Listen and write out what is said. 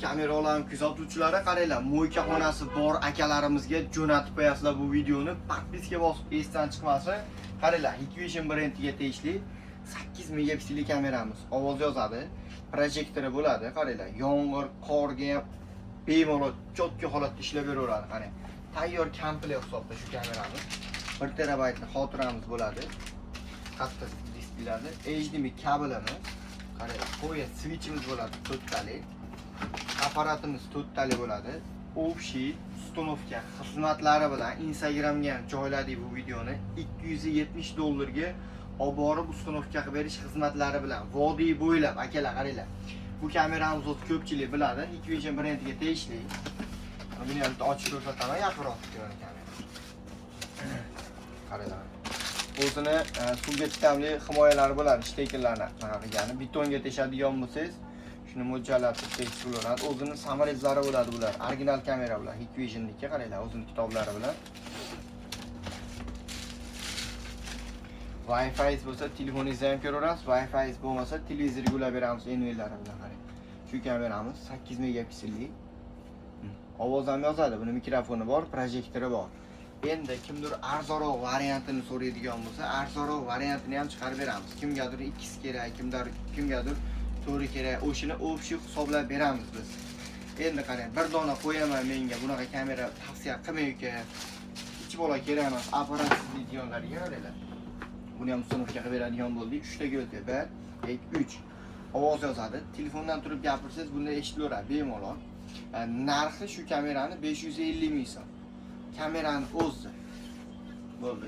kamera olam kuzatuvchilari qaranglar, mo'yka xonasi bor akalarimizga jo'natib qo'yasizlar bu videoni. Podpiska bosib esdan chiqmasin. Qaranglar, Hikvision brendiga tegishli 8 megapikselli kameramiz. Ovoz yozadi, projektori bo'ladi. Qaranglar, yomg'ir, qorga ham bemalol chotki holatda ishlab beraveradi. Qarang, tayyor komplekt hisobda shu kameramiz. 1 terabaytlik xotiramiz bo'ladi. Qattiq displeylarni, HDMI kabelimiz. Qaranglar, qo'ya switchimiz bo'ladi 4 tali. Apparatimiz 4 tali bo'ladi. Общий uстановка xizmatlari bilan Instagramga ham joyladik bu videoni. $270 ga olib borib uстановка qilib berish xizmatlari bilan vodiy bo'ylab akalar qaranglar. Bu kameramiz o'z ko'pchilik biladi. Hikvision brendiga tegishli. Buni ham ochib ko'rsataman, yaqinroq ko'ring kamera. Qaranglar. O'zini suvga chidamli himoyalari bo'ladi, shtekerlarni qilgani. Betonga teshadigan bo'lsangiz, shuni mo'ljallatib tekish bo'ladi. O'zini samolyotlar bo'ladi bular. Original kamera bular. Hikvisionniki qaranglar, o'zining kitoblari bilan. Wi-Fi bo'lsa telefoningizni ham ko'raverasiz, Wi-Fi bo'lmasa televizorga ulab beramiz envillari bilan qarang. Shu kameramiz 8 megapikselli. Ovoz ham yozadi, buni mikrofoni bor, projektori bor. Endi kimdir arzonroq variantini so'raydigan bo'lsa, arzonroq variantini ham chiqarib beramiz. Kimgadir 2 kerak, kimgadir 4 kerak, o'shini общий hisoblab beramiz biz. Endi qarang, bir dona qo'yaman menga bunaqa kamera tavsiya qilmang uka. Hech bola kerak emas, apparatsiz deydiganlarga qaranglar. Buni ham uстановка qilib beradigan bo'ldik. 3 ta go'lka, 1, 3. Ovoz yozadi. Telefondan turib gapirsangiz bunda eshitilaveradi bemalol. Narxi shu kamerani 550 ming so'm. Kamerani o'zi. Bo'ldi.